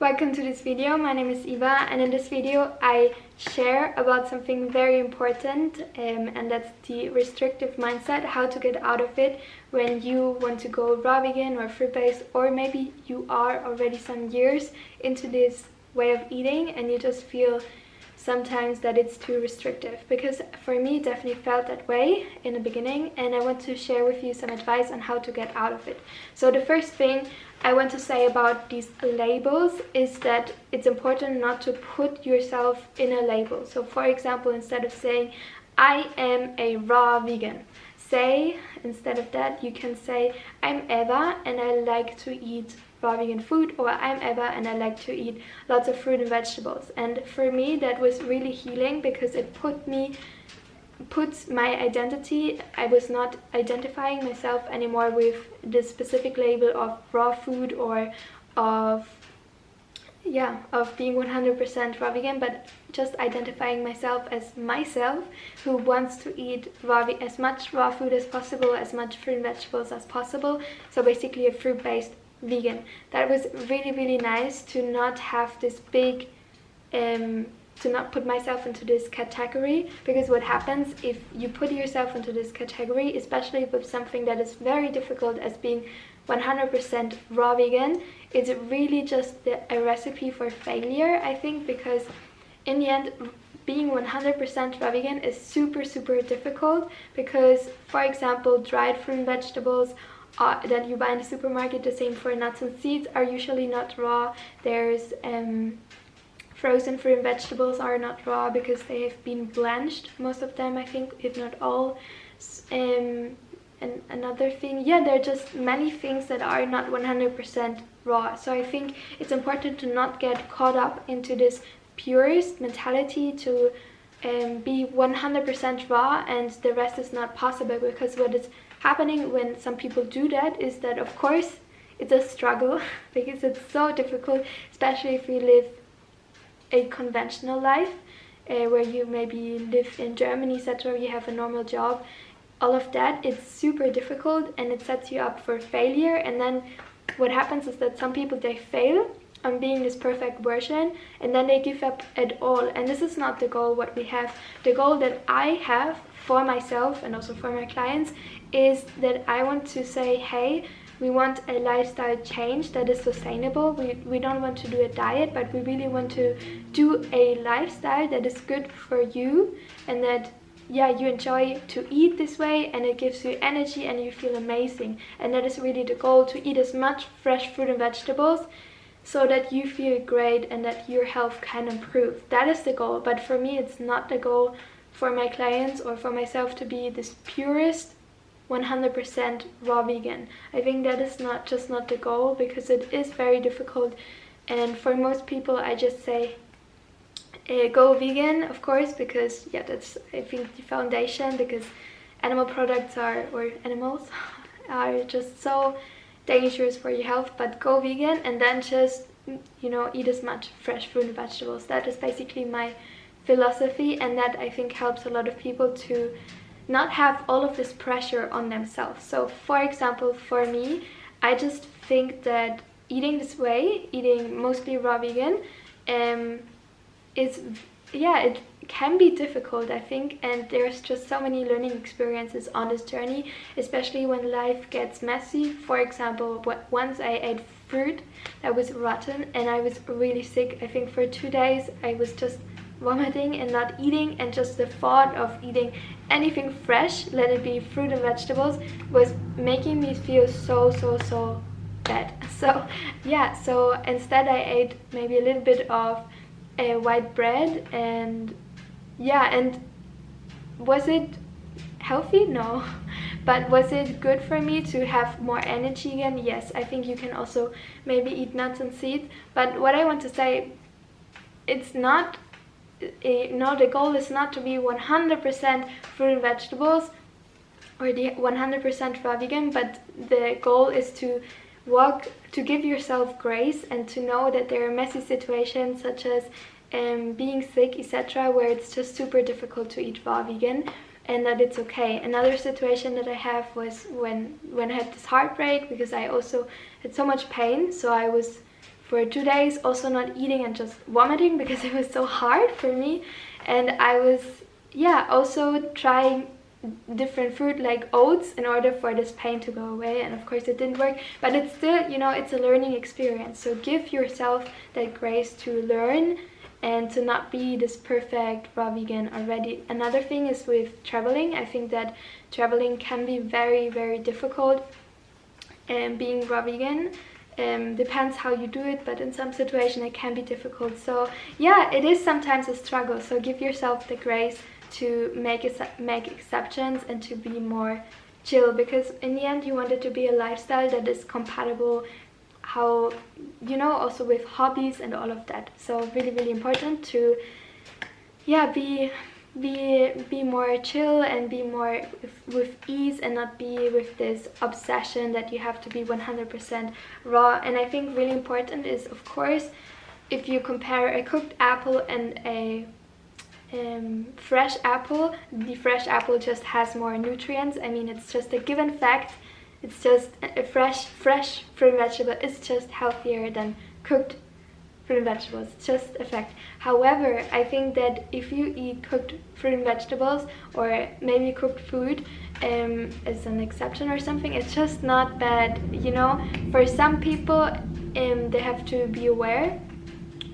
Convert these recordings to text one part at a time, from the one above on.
Welcome to this video. My name is Eva, and in this video I share about something very important, and that's the restrictive mindset, how to get out of it when you want to go raw vegan or fruit-based, or maybe you are already some years into this way of eating and you just feel sometimes that it's too restrictive, because for me it definitely felt that way in the beginning, and I want to share with you some advice on how to get out of it. So the first thing I want to say about these labels is that it's important not to put yourself in a label. So for example, instead of saying I am a raw vegan, say instead of that you can say I'm Eva and I like to eat raw vegan food, or I'm Eva and I like to eat lots of fruit and vegetables. And for me that was really healing, because it puts my identity. I was not identifying myself anymore with the specific label of raw food or of being 100% raw vegan, but just identifying myself as myself who wants to eat as much raw food as possible, as much fruit and vegetables as possible. So basically a fruit-based vegan. That was really, really nice to not have this big to not put myself into this category, because what happens if you put yourself into this category, especially with something that is very difficult as being 100% raw vegan, it's really just a recipe for failure, I think, because in the end being 100% raw vegan is super difficult, because for example dried fruit and vegetables that you buy in the supermarket, the same for nuts and seeds, are usually not raw. There's frozen fruit and vegetables are not raw because they have been blanched, most of them I think, if not all. And another thing, there are just many things that are not 100% raw. So I think it's important to not get caught up into this purist mentality to be 100% raw and the rest is not possible, because what is happening when some people do that is that of course it's a struggle because it's so difficult, especially if you live a conventional life where you maybe live in Germany, etc., you have a normal job. All of that, it's super difficult and it sets you up for failure. And then what happens is that some people, they fail on being this perfect version and then they give up at all. And this is not the goal what we have. The goal that I have for myself and also for my clients is that I want to say, hey, we want a lifestyle change that is sustainable. We don't want to do a diet, but we really want to do a lifestyle that is good for you, and that you enjoy to eat this way and it gives you energy and you feel amazing. And that is really the goal, to eat as much fresh fruit and vegetables so that you feel great and that your health can improve. That is the goal. But for me it's not the goal for my clients or for myself to be this purist 100% raw vegan. I think that is not the goal, because it is very difficult, and for most people I just say go vegan, of course, because that's I think the foundation, because animal products or animals are just so dangerous for your health. But go vegan and then just eat as much fresh fruit and vegetables. That is basically my philosophy, and that I think helps a lot of people to not have all of this pressure on themselves. So for example, for me, I just think that eating this way, eating mostly raw vegan, it can be difficult, I think, and there's just so many learning experiences on this journey, especially when life gets messy. For example, once I ate fruit that was rotten and I was really sick. I think for 2 days I was just vomiting and not eating, and just the thought of eating anything fresh, let it be fruit and vegetables, was making me feel so bad. So instead I ate maybe a little bit of white bread, and was it healthy? No. But was it good for me to have more energy again? Yes. I think you can also maybe eat nuts and seeds, but what I want to say, it's not the goal is not to be 100% fruit and vegetables or the 100% raw vegan, but the goal is to give yourself grace and to know that there are messy situations such as being sick, etc., where it's just super difficult to eat raw vegan, and that it's okay. Another situation that I have was when I had this heartbreak, because I also had so much pain, so I was for 2 days also not eating and just vomiting because it was so hard for me. And I was also trying different fruit like oats in order for this pain to go away, and of course it didn't work, but it's still, it's a learning experience. So give yourself that grace to learn and to not be this perfect raw vegan already. Another thing is with traveling. I think that traveling can be very, very difficult, and being raw vegan depends how you do it, but in some situations it can be difficult. So yeah, it is sometimes a struggle. So give yourself the grace to make exceptions and to be more chill, because in the end you want it to be a lifestyle that is compatible how also with hobbies and all of that. So really, really important to be more chill and be more with ease, and not be with this obsession that you have to be 100% raw. And I think really important is, of course, if you compare a cooked apple and a fresh apple, the fresh apple just has more nutrients. I mean, it's just a given fact. It's just a fresh fruit and vegetable is just healthier than cooked fruit and vegetables. It's just a fact. However, I think that if you eat cooked fruit and vegetables, or maybe cooked food as an exception or something, it's just not bad. For some people, they have to be aware,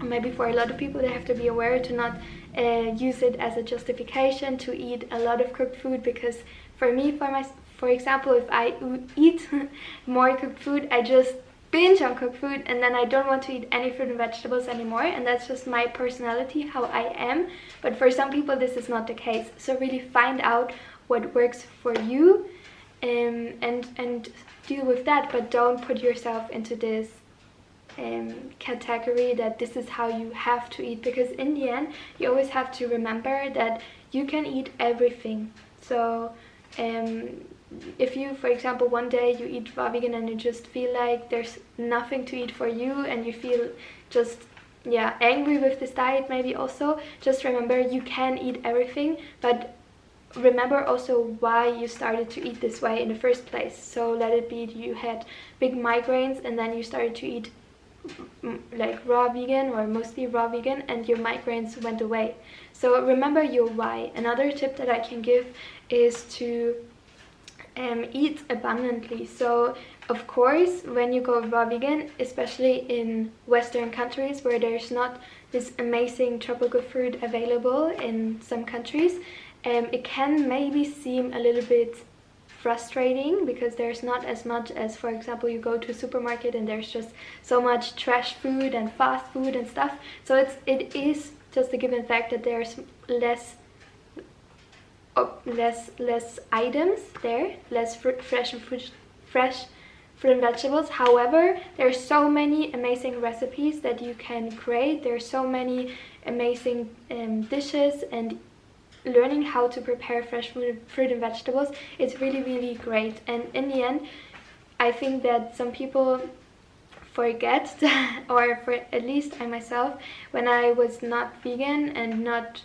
or maybe for a lot of people, they have to be aware to not use it as a justification to eat a lot of cooked food. Because for me, for example, if I eat more cooked food, I just binge on cooked food, and then I don't want to eat any fruit and vegetables anymore. And that's just my personality, how I am. But for some people, this is not the case. So really find out what works for you, and deal with that. But don't put yourself into this category that this is how you have to eat, because in the end you always have to remember that you can eat everything. So if you, for example, one day you eat raw vegan and you just feel like there's nothing to eat for you, and you feel just angry with this diet, maybe also just remember you can eat everything, but remember also why you started to eat this way in the first place. So let it be you had big migraines and then you started to eat like raw vegan, or mostly raw vegan, and your migraines went away. So remember your why. Another tip that I can give is to eat abundantly. So of course, when you go raw vegan, especially in Western countries where there's not this amazing tropical fruit available in some countries, it can maybe seem a little bit frustrating, because there's not as much as, for example, you go to a supermarket and there's just so much trash food and fast food and stuff. So it is just a given fact that there's less items there, less fresh fruit and vegetables. However, there's so many amazing recipes that you can create. There's so many amazing dishes, and learning how to prepare fresh fruit and vegetables, it's really, really great. And in the end, I think that some people forget or for at least I myself, when I was not vegan and not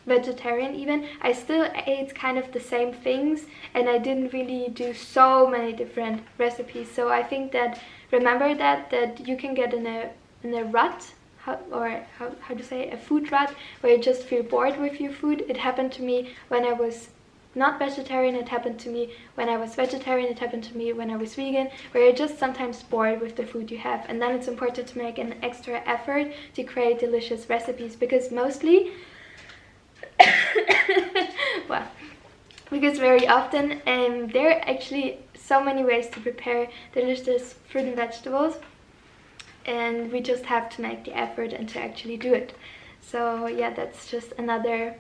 vegetarian even, I still ate kind of the same things, and I didn't really do so many different recipes. So I think that remember that you can get in a rut, how to say, a food rut, where you just feel bored with your food. It happened to me when I was not vegetarian, it happened to me when I was vegetarian, it happened to me when I was vegan, where you're just sometimes bored with the food you have. And then it's important to make an extra effort to create delicious recipes, because mostly because very often there are actually so many ways to prepare delicious fruit and vegetables, and we just have to make the effort and to actually do it. So yeah, that's just another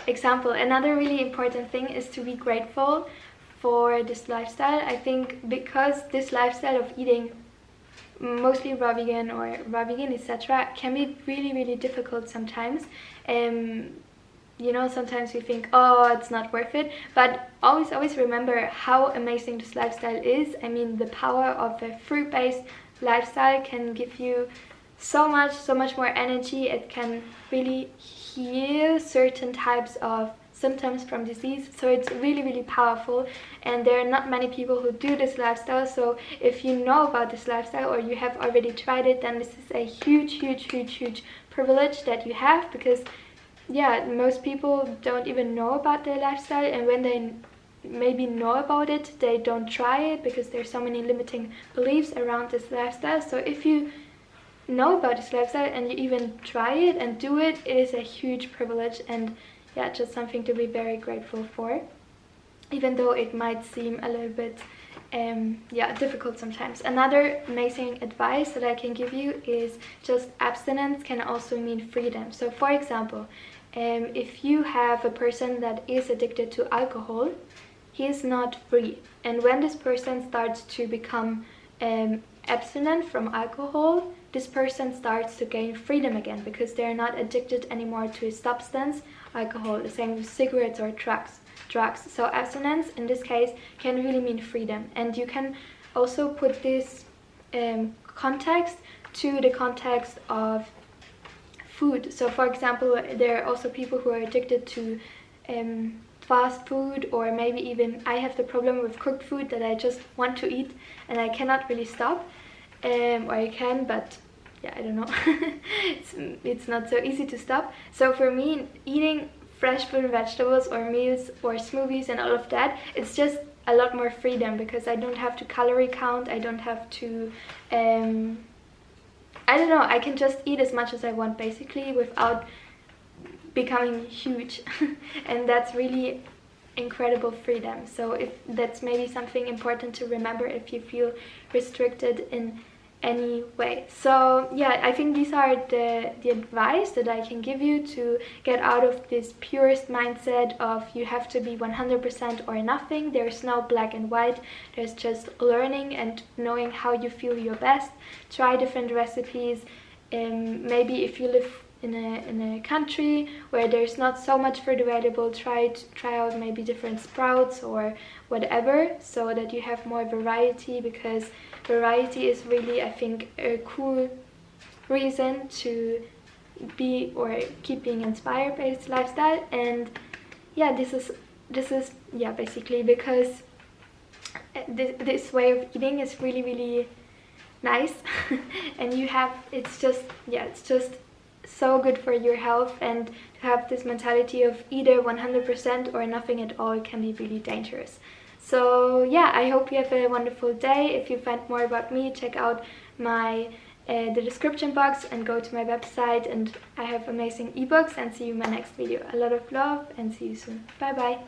example. Another really important thing is to be grateful for this lifestyle. I think because this lifestyle of eating mostly raw vegan or raw vegan, etc., can be really, really difficult sometimes. Sometimes we think, oh, it's not worth it, but always remember how amazing this lifestyle is. I mean, the power of a fruit-based lifestyle can give you so much more energy. It can really heal certain types of symptoms from disease. So it's really, really powerful, and there are not many people who do this lifestyle. So if you know about this lifestyle or you have already tried it, then this is a huge privilege that you have, because yeah, most people don't even know about their lifestyle, and when they maybe know about it, they don't try it because there's so many limiting beliefs around this lifestyle. So if you know about this lifestyle and you even try it and do it, it is a huge privilege, and yeah, just something to be very grateful for, even though it might seem a little bit difficult sometimes. Another amazing advice that I can give you is just abstinence can also mean freedom. So for example, if you have a person that is addicted to alcohol, he is not free, and when this person starts to become abstinent from alcohol, this person starts to gain freedom again, because they're not addicted anymore to a substance, alcohol. The same with cigarettes or drugs. So abstinence in this case can really mean freedom, and you can also put this context to the context of food. So for example, there are also people who are addicted to fast food, or maybe even I have the problem with cooked food that I just want to eat and I cannot really stop, or I can, but yeah, I don't know. it's not so easy to stop. So for me, eating fresh fruit and vegetables or meals or smoothies and all of that, it's just a lot more freedom, because I don't have to calorie count, I don't have to I don't know, I can just eat as much as I want basically without becoming huge. And that's really incredible freedom. So if that's maybe something important to remember if you feel restricted in any way. So yeah, I think these are the advice that I can give you to get out of this purist mindset of you have to be 100% or nothing. There's no black and white, there's just learning and knowing how you feel your best. Try different recipes. Maybe if you live in a country where there's not so much food available, try out maybe different sprouts or whatever, so that you have more variety, because variety is really, I think, a cool reason to be or keep being inspired by this lifestyle. And yeah, this is yeah, basically because this way of eating is really, really nice. And it's just so good for your health, and to have this mentality of either 100% or nothing at all can be really dangerous. So yeah, I hope you have a wonderful day. If you find more about me, check out my the description box and go to my website, and I have amazing ebooks, and see you in my next video. A lot of love and see you soon. Bye bye.